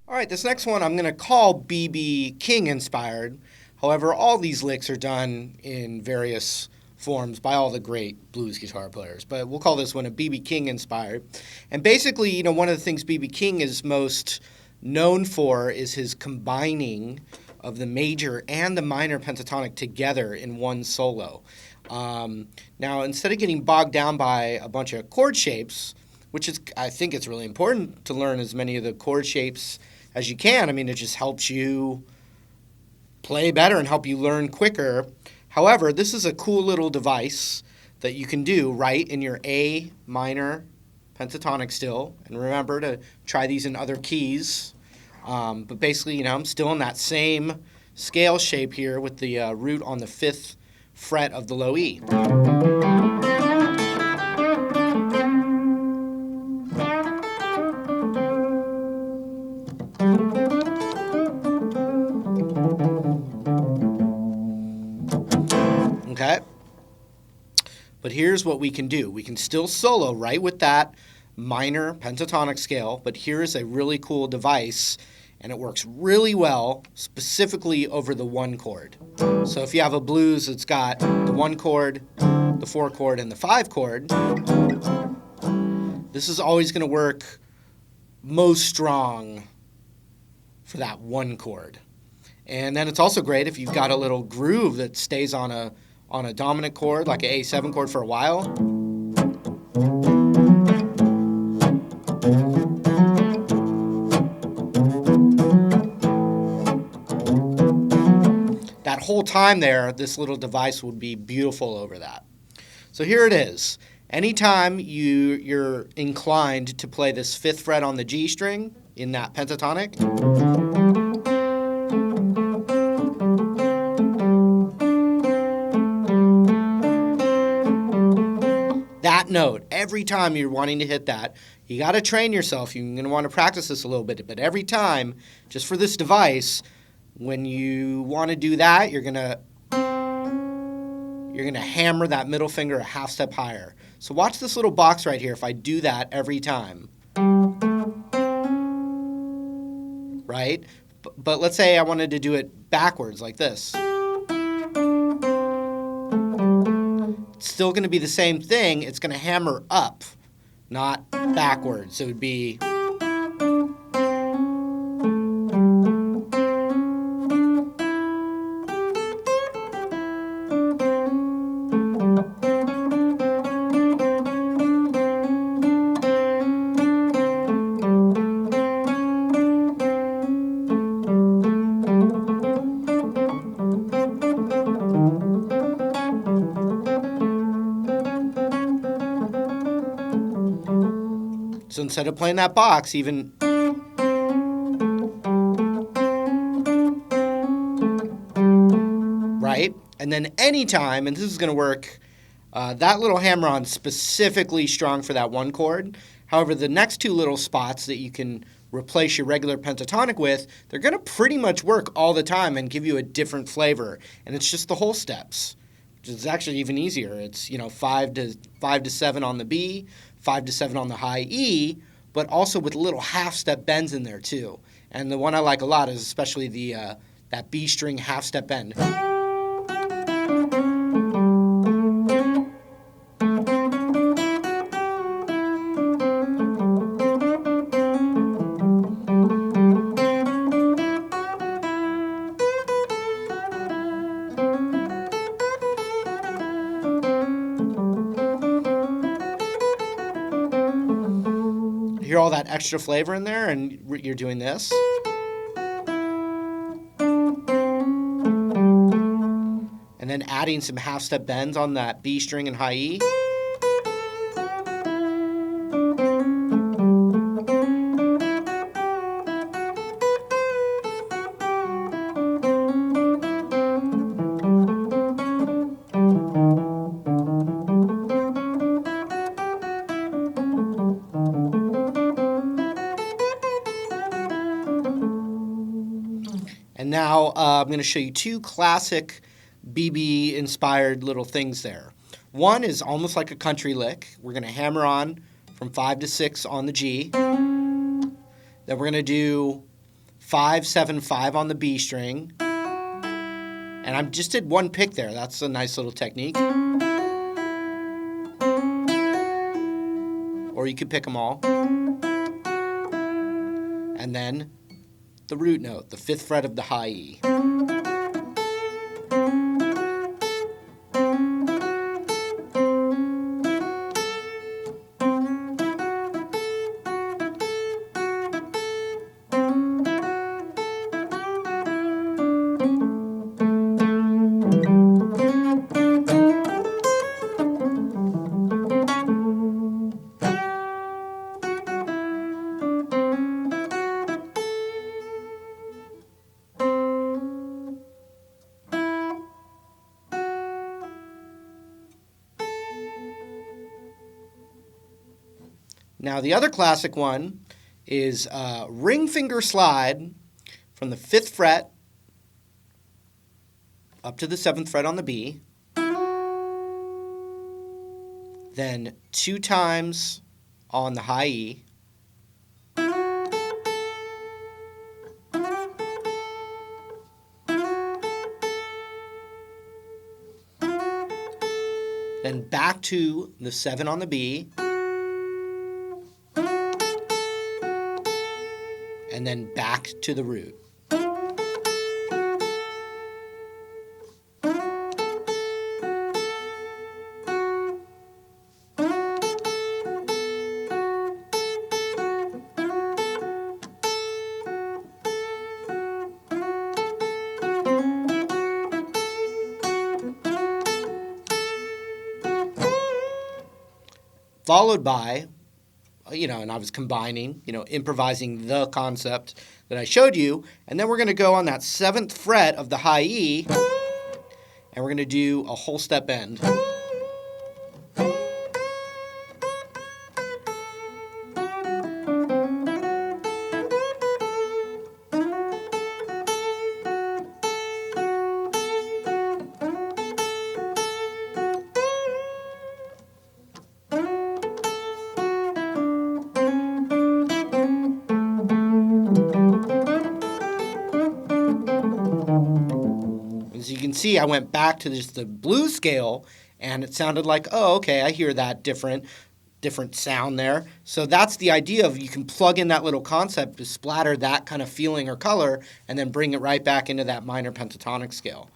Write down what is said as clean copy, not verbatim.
All right, this next one I'm going to call B.B. King inspired. However, all these licks are done in various forms by all the great blues guitar players, but we'll call this one a B.B. King inspired. And basically, one of the things B.B. King is most known for is his combining of the major and the minor pentatonic together in one solo. Now, instead of getting bogged down by a bunch of chord shapes, which is, I think it's really important to learn as many of the chord shapes as you can. I mean, it just helps you play better and help you learn quicker. However, this is a cool little device that you can do right in your A minor pentatonic still. And remember to try these in other keys. But basically, I'm still in that same scale shape here with the root on the 5th fret of the low E. Okay? But here's what we can do. We can still solo right with that minor pentatonic scale, but here's a really cool device, and it works really well specifically over the 1 chord. So if you have a blues that's got the 1 chord, the 4 chord, and the 5 chord, this is always going to work most strong for that 1 chord. And then it's also great if you've got a little groove that stays on a dominant chord, like an A7 chord for a while. That whole time there, this little device would be beautiful over that. So here it is. Anytime you're inclined to play this 5th fret on the G string in that pentatonic, that note, every time you're wanting to hit that, you got to train yourself. You're going to want to practice this a little bit, but every time, just for this device, when you want to do that, you're going to hammer that middle finger a half step higher. So watch this little box right here if I do that every time. Right? But let's say I wanted to do it backwards like this. It's still going to be the same thing. It's going to hammer up, not backwards. It would be... So instead of playing that box, even... Right? And then anytime, and this is going to work, that little hammer-on specifically strong for that 1 chord. However, the next 2 little spots that you can replace your regular pentatonic with, they're going to pretty much work all the time and give you a different flavor. And it's just the whole steps, which is actually even easier. It's 5 to 7 on the B, 5 to 7 on the high E, but also with little half-step bends in there too. And the one I like a lot is especially that B string half-step bend. Hear all that extra flavor in there, and you're doing this. And then adding some half-step bends on that B string and high E. And now I'm going to show you 2 classic BB inspired little things there. One is almost like a country lick. We're going to hammer on from 5 to 6 on the G. Then we're going to do 5, 7, 5 on the B string. And I just did one pick there. That's a nice little technique. Or you could pick them all. And then the root note, the 5th fret of the high E. Now the other classic one is ring finger slide from the 5th fret up to the 7th fret on the B, then 2 times on the high E, then back to the 7 on the B, and then back to the root. Followed by, and I was combining, improvising the concept that I showed you. And then we're going to go on that 7th fret of the high E, and we're going to do a whole step bend. As you can see, I went back to just the blues scale, and it sounded like, oh, okay, I hear that different sound there. So that's the idea of you can plug in that little concept to splatter that kind of feeling or color, and then bring it right back into that minor pentatonic scale.